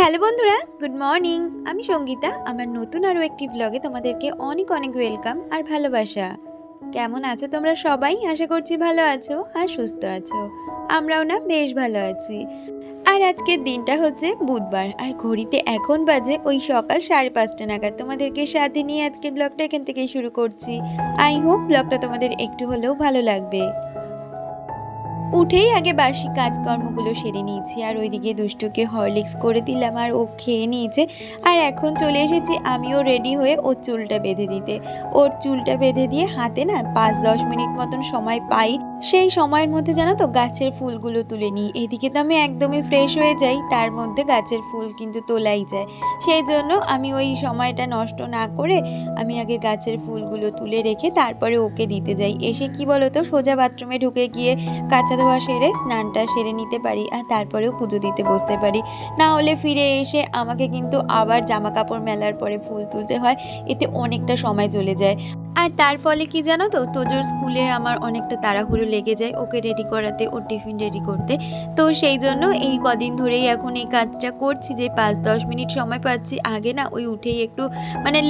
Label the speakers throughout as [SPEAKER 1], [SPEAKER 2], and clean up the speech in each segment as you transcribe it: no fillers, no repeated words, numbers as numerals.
[SPEAKER 1] Hello বন্ধুরা, good morning. আমি সঙ্গীতা। আমার নতুন আরও একটি ব্লগে তোমাদেরকে অনেক অনেক ওয়েলকাম আর ভালোবাসা। কেমন আছো তোমরা সবাই? আশা করছি ভালো আছো আর সুস্থ আছো। আমরাও না বেশ ভালো আছি। আর আজকের দিনটা হচ্ছে বুধবার, আর ঘড়িতে এখন বাজে ওই সকাল 5:30 নাগাদ। তোমাদেরকে সাথে নিয়ে আজকের ব্লগটা এখান থেকেই শুরু করছি। আই হোপ ব্লগটা তোমাদের একটু হলেও ভালো লাগবে। উঠেই আগে বাসি কাজকর্মগুলো সেরে নিয়েছি, আর ওইদিকে দুষ্টুকে হরলিক্স করে দিলাম আর ও খেয়ে নিয়েছে। আর এখন চলে এসেছি আমিও রেডি হয়ে ওর চুলটা বেঁধে দিতে। ওর চুলটা বেঁধে দিয়ে হাতে না 5-10 মিনিট মতন সময় পাই। সেই সময়ের মধ্যে জানো তো গাছের ফুলগুলো তুলে নিই। এদিকে তো আমি একদমই ফ্রেশ হয়ে যাই, তার মধ্যে গাছের ফুল কিন্তু তোলাই যায়। সেই জন্য আমি ওই সময়টা নষ্ট না করে আমি আগে গাছের ফুলগুলো তুলে রেখে তারপরে ওকে দিতে যাই। এসে কি বলো তো, সোজা বাথরুমে ঢুকে গিয়ে কাঁচা ধোয়া সেরে স্নানটা সেরে নিতে পারি, আর তারপরেও পুজো দিতে বসতে পারি। না হলে ফিরে এসে আমাকে কিন্তু আবার জামা কাপড় মেলার পরে ফুল তুলতে হয়, এতে অনেকটা সময় চলে যায়। আর তার ফলে কি জানো তো, তোজোর স্কুলে আমার অনেকটা তাড়াহুড়ো লেগে যায় ওকে রেডি করাতে, ওর টিফিন রেডি করতে। তো সেই জন্য এই কদিন ধরেই এখন এই কাজটা করছি যে 5-10 মিনিট সময় পাচ্ছি। আগে না ওই উঠেই একটু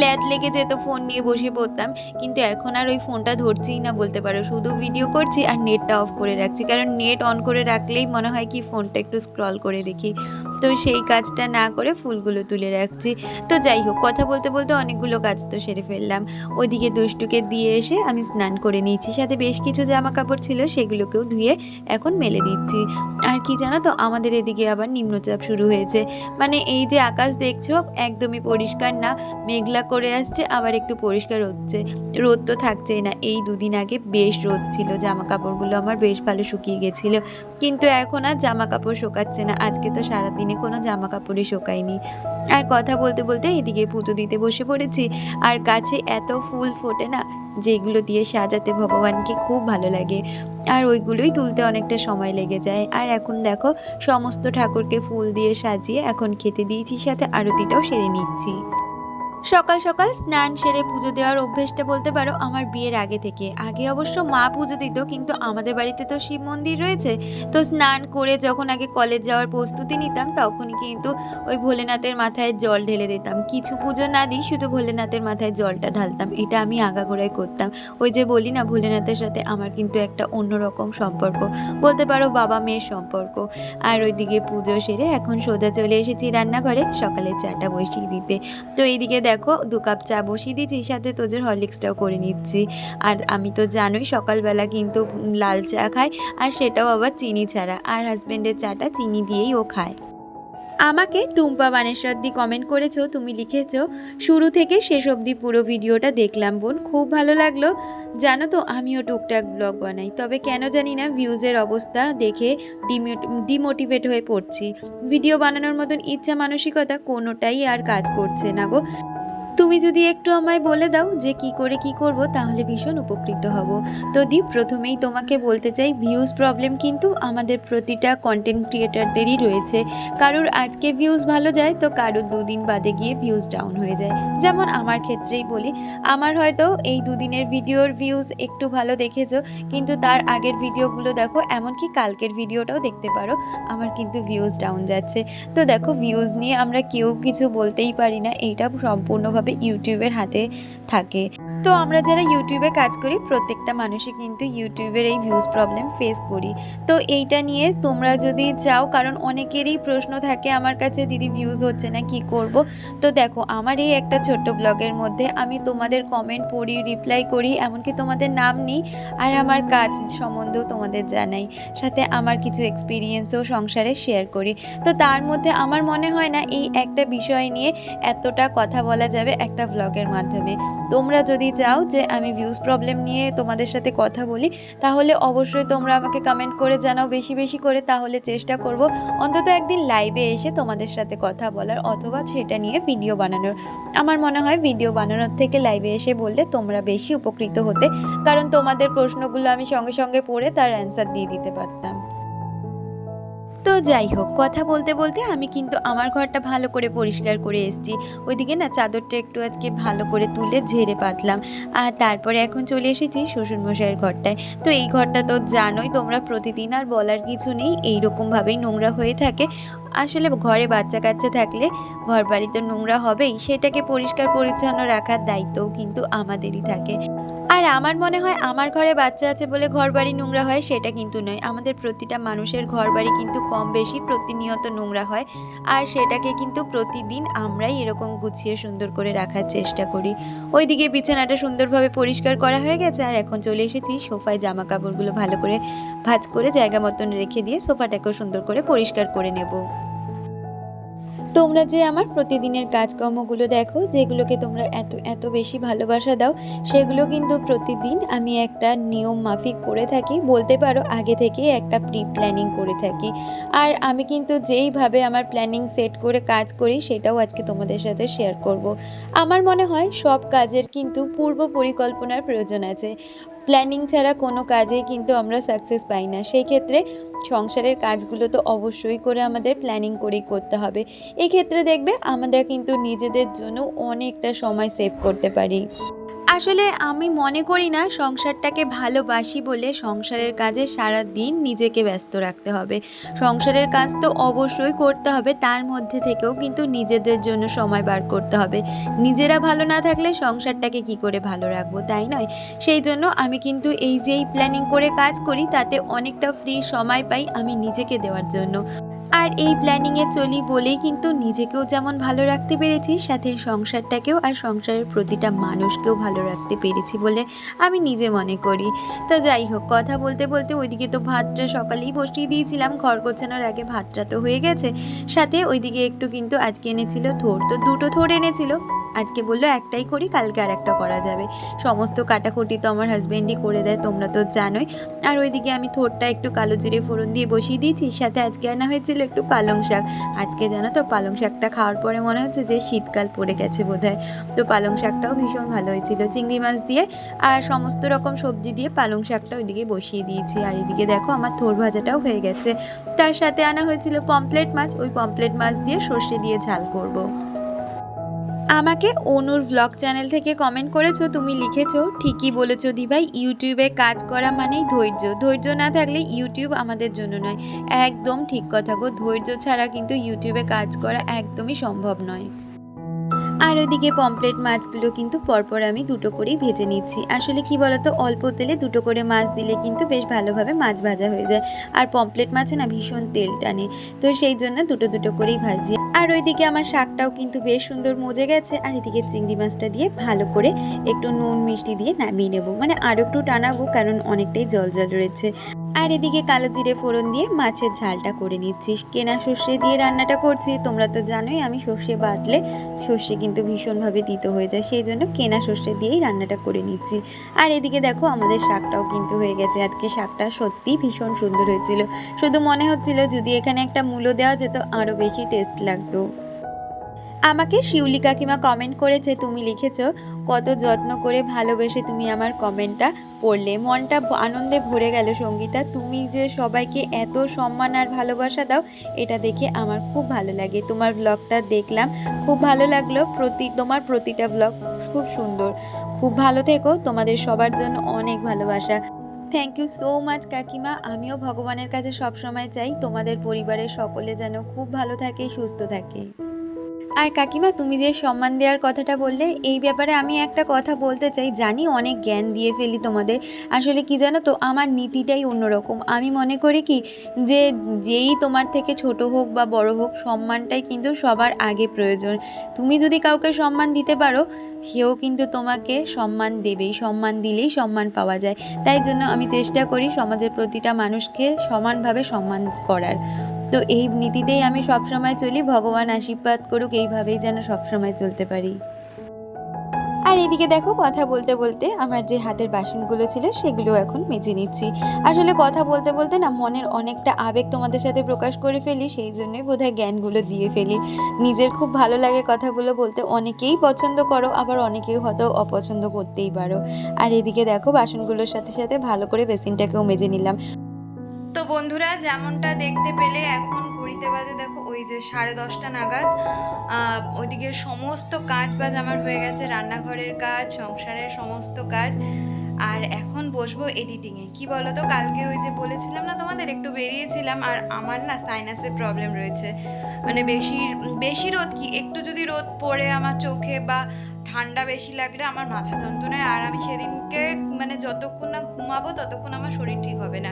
[SPEAKER 1] ল্যাদ লেগে যেত, ফোন নিয়ে বসে পড়তাম। কিন্তু এখন আর ওই ফোনটা ধরছিই না বলতে পারো, শুধু ভিডিও করছি আর নেটটা অফ করে রাখছি, কারণ নেট অন করে রাখলেই মনে হয় কি ফোনটা একটু স্ক্রল করে দেখি। তো সেই কাজটা না করে ফুলগুলো তুলে রাখছি। তো যাই হোক, কথা বলতে বলতে অনেকগুলো কাজ তো সেরে ফেললাম। ওইদিকে দুষ্টুকে দিয়ে এসে আমি স্নান করে নিয়েছি, সাথে বেশ কিছু জামা কাপড় ছিল সেগুলোকেও ধুয়ে এখন মেলে দিচ্ছি। আর কি জানো তো, আমাদের এদিকে আবার নিম্নচাপ শুরু হয়েছে। এই যে আকাশ দেখছো, একদমই পরিষ্কার না, মেঘলা করে আসছে আবার একটু পরিষ্কার হচ্ছে। রোদ তো থাকছেই না। এই দুদিন আগে বেশ রোদ ছিল, জামা কাপড়গুলো আমার বেশ ভালো শুকিয়ে গেছিল, কিন্তু এখন আর জামা কাপড় শোকাচ্ছে না। আজকে তো সারাদিনে কোনো জামা কাপড়ই শোকায়নি। আর কথা বলতে বলতে এদিকে পুজো দিতে বসে পড়েছি। আর গাছে এত ফুল ফোটে না, যেগুলো দিয়ে সাজাতে ভগবানকে খুব ভালো লাগে, আর ওইগুলোই তুলতে অনেকটা সময় লেগে যায়। আর এখন দেখো, সমস্ত ঠাকুরকে ফুল দিয়ে সাজিয়ে এখন খেতে দিয়েছি, সাথে আরতিটাও সেরে নিচ্ছি। সকাল সকাল স্নান সেরে পুজো দেওয়ার অভ্যেসটা বলতে পারো আমার বিয়ের আগে থেকে। আগে অবশ্য মা পুজো দিত, কিন্তু আমাদের বাড়িতে তো শিব মন্দির রয়েছে। তো স্নান করে যখন আগে কলেজ যাওয়ার প্রস্তুতি নিতাম, তখনই কিন্তু ওই ভোলেনাথের মাথায় জল ঢেলে দিতাম। কিছু পুজো না দিই, শুধু ভোলেনাথের মাথায় জলটা ঢালতাম। এটা আমি আগাগোড়াই করতাম। ওই যে বলি না, ভোলেনাথের সাথে আমার কিন্তু একটা অন্যরকম সম্পর্ক, বলতে পারো বাবা মেয়ের সম্পর্ক। আর ওইদিকে পুজো সেরে এখন সোজা চলে এসেছি রান্নাঘরে সকালের চাটা বসিয়ে দিতে। তো এইদিকে দেখো 2 কাপ চা বসিয়ে দিয়েছি, সাথে তোজোর হরলিক্সটাও করে নিচ্ছি। আর আমি তো জানোই সকালবেলা কিন্তু লাল চা খাই, আর সেটাও আবার চিনি ছাড়া। আর হাজব্যান্ডের চাটা চিনি দিয়েই ও খায়। আমাকে টুম্পা বানেশ্বরদি কমেন্ট করেছো, তুমি লিখেছো, শুরু থেকে শেষ অবধি পুরো ভিডিওটা দেখলাম বোন, খুব ভালো লাগলো। জানো তো আমিও টুকটাক ব্লগ বানাই, তবে কেন জানি না ভিউজের অবস্থা দেখে ডিমোটিভেট হয়ে পড়ছি। ভিডিও বানানোর মতন ইচ্ছা মানসিকতা কোনোটাই আর কাজ করছে না গো। তুমি যদি একটু আমায় বলে দাও যে কি করে কি করব, তাহলে ভীষণ উপকৃত হব। তো প্রথমেই তোমাকে বলতে চাই, ভিউজ প্রবলেম কিন্তু আমাদের প্রতিটা কন্টেন্ট ক্রিয়েটারদেরই রয়েছে। কারোর আজকে ভিউজ ভালো যায়, তো কারোর 2 দিন বাদে গিয়ে ভিউজ ডাউন হয়ে যায়। যেমন আমার ক্ষেত্রেই বলি, আমার হয়তো এই 2 দিনের ভিডিওর ভিউজ একটু ভালো দেখেছো, কিন্তু তার আগের ভিডিওগুলো দেখো, এমনকি কালকের ভিডিওটাও দেখতে পারো, আমার কিন্তু ভিউজ ডাউন যাচ্ছে। তো দেখো, ভিউজ নিয়ে আমরা কেউ কিছু বলতেই পারি না, এইটা সম্পূর্ণভাবে ইউটিউবের হাতে থাকে। তো আমরা যারা ইউটিউবে কাজ করি, প্রত্যেকটা মানুষই কিন্তু ইউটিউবের এই ভিউজ প্রবলেম ফেস করি। তো এইটা নিয়ে তোমরা যদি চাও, কারণ অনেকেরই প্রশ্ন থাকে আমার কাছে, দিদি ভিউজ হচ্ছে না, কি করব। তো দেখো, আমার এই একটা ছোট্ট ব্লগের মধ্যে আমি তোমাদের কমেন্ট পড়ি, রিপ্লাই করি, এমনকি তোমাদের নাম নিই, আর আমার কাজ সম্বন্ধেও তোমাদের জানাই, সাথে আমার কিছু এক্সপিরিয়েন্সও সংসারে শেয়ার করি। তো তার মধ্যে আমার মনে হয় না এই একটা বিষয় নিয়ে এতটা কথা বলা যাবে একটা ব্লগের মাধ্যমে। তোমরা যদি চাও যে আমি ভিউজ প্রবলেম নিয়ে তোমাদের সাথে কথা বলি, তাহলে অবশ্যই তোমরা আমাকে কমেন্ট করে জানাও বেশি বেশি করে, তাহলে চেষ্টা করব অন্তত একদিন লাইভে এসে তোমাদের সাথে কথা বলার, অথবা সেটা নিয়ে ভিডিও বানানোর। আমার মনে হয় ভিডিও বানানোর থেকে লাইভে এসে বললে তোমরা বেশি উপকৃত হতে, কারণ তোমাদের প্রশ্নগুলো আমি সঙ্গে সঙ্গে পড়ে তার অ্যান্সার দিয়ে দিতে পারতাম। তো তো যাই হোক, কথা বলতে বলতে আমি কিন্তু আমার ঘরটা ভালো করে পরিষ্কার করে এসেছি। ওইদিকে না চাদরটা একটু আজকে ভালো করে তুলে ঝেড়ে পাতলাম। আর তারপরে এখন চলে এসেছি শ্বশুরমশাইয়ের ঘরটায়। তো এই ঘরটা তো জানোই তোমরা, প্রতিদিন আর বলার কিছু নেই, এইরকমভাবেই নোংরা হয়ে থাকে। আসলে ঘরে বাচ্চা-কাচ্চা থাকলে ঘরবাড়ি তো নোংরা হবেই, সেটাকে পরিষ্কার পরিচ্ছন্ন রাখার দায়িত্বও কিন্তু আমাদেরই থাকে। আর আমার মনে হয় আমার ঘরে বাচ্চা আছে বলে ঘরবাড়ি নোংরা হয় সেটা কিন্তু নয়। আমাদের প্রতিটা মানুষের ঘরবাড়ি কিন্তু কম বেশি প্রতিনিয়ত নোংরা হয়। আর সেটাকে কিন্তু প্রতিদিন আমরাই এরকম গুছিয়ে সুন্দর করে রাখার চেষ্টা করি। ওইদিকে বিছানাটা সুন্দরভাবে পরিষ্কার করা হয়ে গেছে, আর এখন চলে এসেছি সোফায় জামাকাপড়গুলো ভালো করে ভাঁজ করে জায়গা মতন রেখে দিয়ে সোফাটাকেও সুন্দর করে পরিষ্কার করে নেব। তোমরা যে আমার প্রতিদিনের কাজকর্মগুলো দেখো, যেগুলোকে তোমরা এত এত বেশি ভালোবাসা দাও, সেগুলো কিন্তু প্রতিদিন আমি একটা নিয়ম মাফিক করে থাকি, বলতে পারো আগে থেকেই একটা প্রি প্ল্যানিং করে থাকি। আর আমি কিন্তু যেইভাবে আমার প্ল্যানিং সেট করে কাজ করি সেটাও আজকে তোমাদের সাথে শেয়ার করব। আমার মনে হয় সব কাজের কিন্তু পূর্ব পরিকল্পনার প্রয়োজন আছে। প্ল্যানিং ছাড়া কোনো কাজেই কিন্তু আমরা সাকসেস পাই না। সেই ক্ষেত্রে সংসারের কাজগুলো তো অবশ্যই করে আমাদের প্ল্যানিং করেই করতে হবে। এক্ষেত্রে দেখবে আমরা কিন্তু নিজেদের জন্য অনেকটা সময় সেভ করতে পারি। আসলে আমি মনে করি না সংসারটাকে ভালোবাসি বলে সংসারের কাজে সারাদিন নিজেকে ব্যস্ত রাখতে হবে। সংসারের কাজ তো অবশ্যই করতে হবে, তার মধ্যে থেকেও কিন্তু নিজেদের জন্য সময় বার করতে হবে। নিজেরা ভালো না থাকলে সংসারটাকে কি করে ভালো রাখবো, তাই নয়? সেই জন্য আমি কিন্তু এই যে এই প্ল্যানিং করে কাজ করি, তাতে অনেকটা ফ্রি সময় পাই আমি নিজেকে দেওয়ার জন্য। আর এই প্ল্যানিংয়ে চলি বলেই কিন্তু নিজেকেও যেমন ভালো রাখতে পেরেছি, সাথে সংসারটাকেও আর সংসারের প্রতিটা মানুষকেও ভালো রাখতে পেরেছি বলে আমি নিজে মনে করি। তো যাই হোক, কথা বলতে বলতে ওইদিকে তো ভাতটা সকালেই বসিয়ে দিয়েছিলাম, ঘর গোছানোর আগে ভাতটা তো হয়ে গেছে। সাথে ওইদিকে একটু কিন্তু আজকে এনেছিল থোড়, তো দুটো থোড় এনেছিল। আজকে বললো একটাই করি, কালকে আর একটা করা যাবে। সমস্ত কাটাকুটি তো আমার হাজব্যান্ডই করে দেয়, তোমরা তো জানোই। আর ওইদিকে আমি থোড়টা একটু কালো জিরে ফোড়ন দিয়ে বসিয়ে দিয়েছি। সাথে আজকে আনা হয়েছিল একটু পালং শাক। আজকে জানো তো পালং শাকটা খাওয়ার পরে মনে হচ্ছে যে শীতকাল পড়ে গেছে বোধহয়। তো পালং শাকটাও ভীষণ ভালো হয়েছিল, চিংড়ি মাছ দিয়ে আর সমস্ত রকম সবজি দিয়ে পালং শাকটা ওইদিকে বসিয়ে দিয়েছি। আর এদিকে দেখো আমার থোড় ভাজাটাও হয়ে গেছে। তার সাথে আনা হয়েছিল পমপ্লেট মাছ, ওই পমপ্লেট মাছ দিয়ে সর্ষে দিয়ে ঝাল করব। আমাকে অনুর ভ্লগ চ্যানেল থেকে কমেন্ট করেছো, তুমি লিখেছো ঠিকই বলেছো দিভাই, ইউটিউবে কাজ করা মানেই ধৈর্য, ধৈর্য না থাকলে ইউটিউব আমাদের জন্য নয়। একদম ঠিক কথা গো, ধৈর্য ছাড়া কিন্তু ইউটিউবে কাজ করা একদমই সম্ভব নয়। আর ওইদিকে পমপ্লেট মাছগুলো কিন্তু পরপর আমি দুটো করেই ভেজে নিচ্ছি। আসলে কি বলতো, অল্প তেলে দুটো করে মাছ দিলে কিন্তু বেশ ভালোভাবে মাছ ভাজা হয়ে যায়। আর পমপ্লেট মাছে না ভীষণ তেল টানে, তো সেই জন্য দুটো দুটো করেই ভাজি। আর ওইদিকে আমার শাকটাও কিন্তু বেশ সুন্দর মজে গেছে। আর এদিকে চিংড়ি মাছটা দিয়ে ভালো করে একটু নুন মিষ্টি দিয়ে নামিয়ে নেবো, মানে আরও একটু টানাবো কারণ অনেকটাই জল জল রয়েছে। আর এদিকে কালো জিরে ফোড়ন দিয়ে মাছের ঝালটা করে নিচ্ছি। কেনা সর্ষে দিয়ে রান্নাটা করছি, তোমরা তো জানোই আমি সর্ষে বাটলে সর্ষে কিন্তু ভীষণভাবে তিতো হয়ে যায়, সেই জন্য কেনা সর্ষে দিয়েই রান্নাটা করে নিচ্ছি। আর এদিকে দেখো আমাদের শাকটাও কিন্তু হয়ে গেছে। আজকে শাকটা সত্যিই ভীষণ সুন্দর হয়েছিল, শুধু মনে হচ্ছিল যদি এখানে একটা মূলো দেওয়া যেত আরও বেশি টেস্ট লাগতো। আমাকে শিউলি কাকিমা কমেন্ট করেছে, তুমি লিখেছো কত যত্ন করে ভালোবেসে তুমি আমার কমেন্টটা পড়লে, মনটা আনন্দে ভরে গেল সঙ্গীতা। তুমি যে সবাইকে এত সম্মান আর ভালোবাসা দাও, এটা দেখে আমার খুব ভালো লাগে। তোমার ব্লগটা দেখলাম, খুব ভালো লাগলো। তোমার প্রতিটা ব্লগ খুব সুন্দর। খুব ভালো থেকো, তোমাদের সবার জন্য অনেক ভালোবাসা। থ্যাংক ইউ সো মাচ কাকিমা। আমিও ভগবানের কাছে সবসময় চাই তোমাদের পরিবারের সকলে যেন খুব ভালো থাকে, সুস্থ থাকে। আর কাকিমা, তুমি যে সম্মান দেওয়ার কথাটা বললে, এই ব্যাপারে আমি একটা কথা বলতে চাই। জানি অনেক জ্ঞান দিয়ে ফেলি তোমাদের, আসলে কি জানো তো, আমার নীতিটাই অন্যরকম। আমি মনে করি কি যে যেই তোমার থেকে ছোট হোক বা বড় হোক, সম্মানটাই কিন্তু সবার আগে প্রয়োজন। তুমি যদি কাউকে সম্মান দিতে পারো, সেও কিন্তু তোমাকে সম্মান দেবেই, সম্মান দিলেই সম্মান পাওয়া যায়। তাই জন্য আমি চেষ্টা করি সমাজের প্রতিটা মানুষকে সমানভাবে সম্মান করার। তো এই নীতিতেই আমি সবসময় চলি। ভগবান আশীর্বাদ করুক, এইভাবেই যেন সবসময় চলতে পারি। আর এদিকে দেখো কথা বলতে বলতে আমার যে হাতের বাসনগুলো ছিল সেগুলো এখন মেজে নিচ্ছি। আসলে কথা বলতে বলতে না মনের অনেকটা আবেগ তোমাদের সাথে প্রকাশ করে ফেলি, সেই জন্যই বোধহয় জ্ঞানগুলো দিয়ে ফেলি। নিজের খুব ভালো লাগে কথাগুলো বলতে, অনেকেই পছন্দ করো, আবার অনেকেই হয়তো অপছন্দ করতেই পারো। আর এদিকে দেখো বাসনগুলোর সাথে সাথে ভালো করে বেসিনটাকেও মেজে নিলাম। তো বন্ধুরা, যেমনটা দেখতে পেলে এখন ঘড়িতে বাজে দেখো ওই যে 10:30 নাগাদ। ওইদিকে সমস্ত কাজ বাজ আমার হয়ে গেছে, রান্নাঘরের কাজ, সংসারের সমস্ত কাজ। আর এখন বসবো এডিটিংয়ে। কি বলো তো, কালকে ওই যে বলেছিলাম না তোমাদের, একটু বেরিয়েছিলাম, আর আমার না সাইনাসের প্রবলেম রয়েছে। মানে বেশি বেশি রোদ, কি একটু যদি রোদ পড়ে আমার চোখে বা ঠান্ডা বেশি লাগলে আমার মাথা যন্ত্রণায়, আর আমি সেদিনকে মানে যতক্ষণ না ঘুমাবো ততক্ষণ আমার শরীর ঠিক হবে না।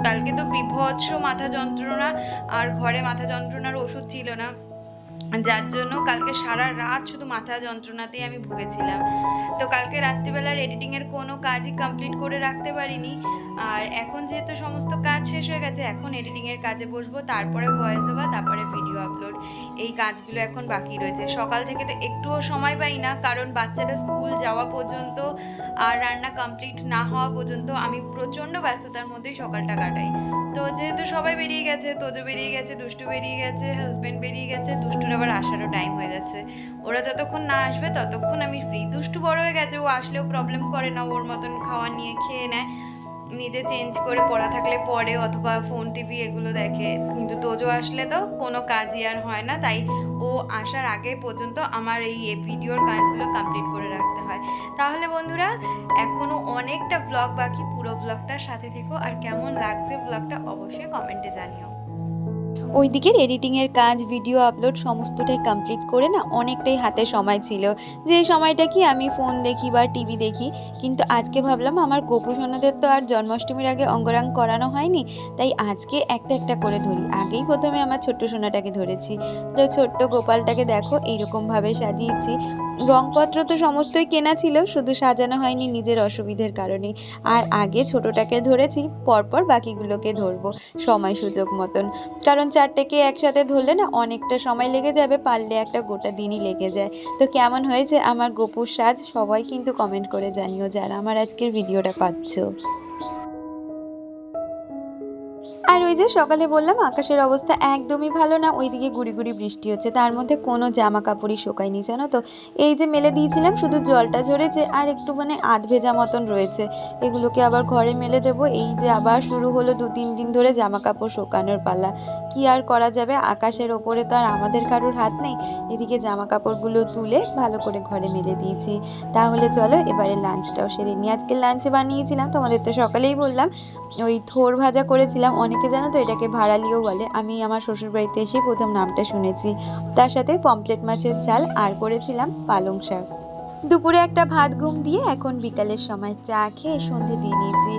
[SPEAKER 1] কালকে তো বিভৎস মাথা যন্ত্রণা, আর ঘরে মাথা যন্ত্রণার ওষুধ ছিল না, যার জন্য কালকে সারা রাত শুধু মাথা যন্ত্রণাতেই আমি ভুগেছিলাম। তো কালকে রাত্রিবেলার এডিটিংয়ের কোনো কাজই কমপ্লিট করে রাখতে পারিনি। আর এখন যেহেতু সমস্ত কাজ শেষ হয়ে গেছে, এখন এডিটিংয়ের কাজে বসবো, তারপরে ভয়েস ওভার, তারপরে ভিডিও আপলোড। এই কাজগুলো এখন বাকি রয়েছে। সকাল থেকে তো একটুও সময় পাই না, কারণ বাচ্চাটা স্কুল যাওয়া পর্যন্ত আর রান্না কমপ্লিট না হওয়া পর্যন্ত আমি প্রচণ্ড ব্যস্ততার মধ্যেই সকালটা কাটাই। তো যেহেতু সবাই বেরিয়ে গেছে, তোজো বেরিয়ে গেছে, দুষ্টু বেরিয়ে গেছে, হাজব্যান্ড বেরিয়ে গেছে, দুষ্টুর আবার আসারও টাইম হয়ে যাচ্ছে। ওরা যতক্ষণ না আসবে ততক্ষণ আমি ফ্রি। দুষ্টু বড় হয়ে গেছে, ও আসলেও প্রবলেম করে না, ওর মতন খাওয়া নিয়ে খেয়ে নেয়, নিজে চেঞ্জ করে পড়া থাকলে পড়ে, অথবা ফোন টিভি এগুলো দেখে। কিন্তু তোজো আসলে তো কোনো কাজই আর হয় না, তাই ও আসার আগে পর্যন্ত আমার এই ভিডিওর কাজগুলো কমপ্লিট করে রাখতে হয়। তাহলে বন্ধুরা, এখনও অনেকটা ব্লগ বাকি, পুরো ব্লগটার সাথে থেকো। আর কেমন লাগছে ব্লগটা অবশ্যই কমেন্টে জানিও। ওই দিকের এডিটিংয়ের কাজ, ভিডিও আপলোড সমস্তটাই কমপ্লিট করে না অনেকটাই হাতে সময় ছিল, যে সময়টা কি আমি ফোন দেখি বা টিভি দেখি। কিন্তু আজকে ভাবলাম আমার গোপু সোনাদের তো আর জন্মাষ্টমীর আগে অঙ্গরাং করানো হয়নি, তাই আজকে একটা একটা করে ধরি। আগেই প্রথমে আমার ছোট্ট সোনাটাকে ধরেছি। তো ছোট্ট গোপালটাকে দেখো এইরকমভাবে সাজিয়েছি। রংপত্র তো সমস্তই কেনা ছিল, শুধু সাজানো হয়নি নিজের অসুবিধের কারণে। আর আগে ছোটটাকে ধরেছি, পরপর বাকিগুলোকে ধরবো সময় সুযোগ মতন, কারণ চারটেকে একসাথে ধরলে না অনেকটা সময় লেগে যাবে, পারলে একটা গোটা দিনই লেগে যায়। তো কেমন হয়েছে আমার গোপুর সাজ সবাই কিন্তু কমেন্ট করে জানিও, যারা আমার আজকের ভিডিওটা পাচ্ছো। আর ওই যে সকালে বললাম আকাশের অবস্থা একদমই ভালো না, ওইদিকে গুড়ি গুড়ি বৃষ্টি হচ্ছে, তার মধ্যে কোনো জামা কাপড়ই শোকায়নি জানো তো। এই যে মেলে দিয়েছিলাম, শুধু জলটা ঝরেছে আর একটু মানে আধ ভেজা মতন রয়েছে, এগুলোকে আবার ঘরে মেলে দেবো। এই যে আবার শুরু হলো 2-3 দিন ধরে জামা কাপড় শোকানোর পালা। কি আর করা যাবে, আকাশের ওপরে তো আর আমাদের কারোর হাত নেই। এদিকে জামা কাপড়গুলো তুলে ভালো করে ঘরে মেলে দিয়েছি। তাহলে চলো এবারে লাঞ্চটাও সেরে নিই। আজকে লাঞ্চে বানিয়েছিলাম, তোমাদের তো সকালেই বললাম, ওই থোর ভাজা করেছিলাম। অনেকে জানো তো এটাকে ভাড়ালিও বলে, আমি আমার শ্বশুরবাড়িতে এসে প্রথম নামটা শুনেছি। তার সাথে পমপ্লেট মাছের ঝাল, আর করেছিলাম পালং শাক। দুপুরে একটা ভাত ঘুম দিয়ে এখন বিকালের সময় চা খেয়ে সন্ধে দিয়ে নিয়েছি।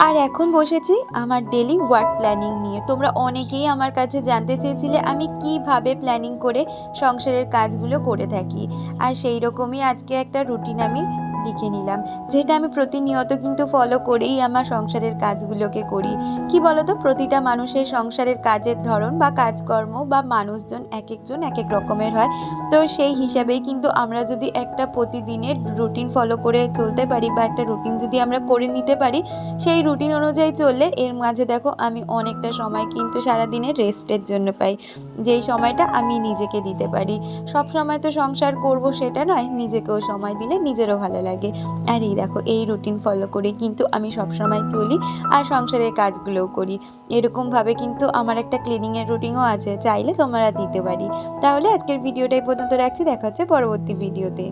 [SPEAKER 1] আর এখন বসেছি আমার ডেলি ওয়ার্ক প্ল্যানিং নিয়ে। তোমরা অনেকেই আমার কাছে জানতে চেয়েছিলে আমি কিভাবে প্ল্যানিং করে সংসারের কাজগুলো করে থাকি, আর সেই রকমই আজকে একটা রুটিন আমি লিখে নিলাম, যেটা আমি প্রতিনিয়ত কিন্তু ফলো করেই আমার সংসারের কাজগুলোকে করি। কি বলতো, প্রতিটা মানুষের সংসারের কাজের ধরন বা কাজকর্ম বা মানুষজন এক একজন এক এক রকমের হয়। তো সেই হিসাবেই কিন্তু আমরা যদি একটা প্রতিদিনের রুটিন ফলো করে চলতে পারি, বা একটা রুটিন যদি আমরা করে নিতে পারি, সেই রুটিন অনুযায়ী চললে এর মাঝে দেখো আমি অনেকটা সময় কিন্তু সারাদিনের রেস্টের জন্য পাই, যেই সময়টা আমি নিজেকে দিতে পারি। সব সময় তো সংসার করব সেটা নয়, নিজেকেও সময় দিলে নিজেরও ভালো লাগে। আর এই দেখো এই রুটিন ফলো করে কিন্তু আমি সব সময় চলি, আর সংসারের কাজগুলোও করি। এরকমভাবে কিন্তু আমার একটা ক্লিনিংয়ের রুটিনও আছে, চাইলে তোমরা দিতে পারি। তাহলে আজকের ভিডিওটাই পর্যন্ত রাখছি, দেখা হচ্ছে পরবর্তী ভিডিওতে।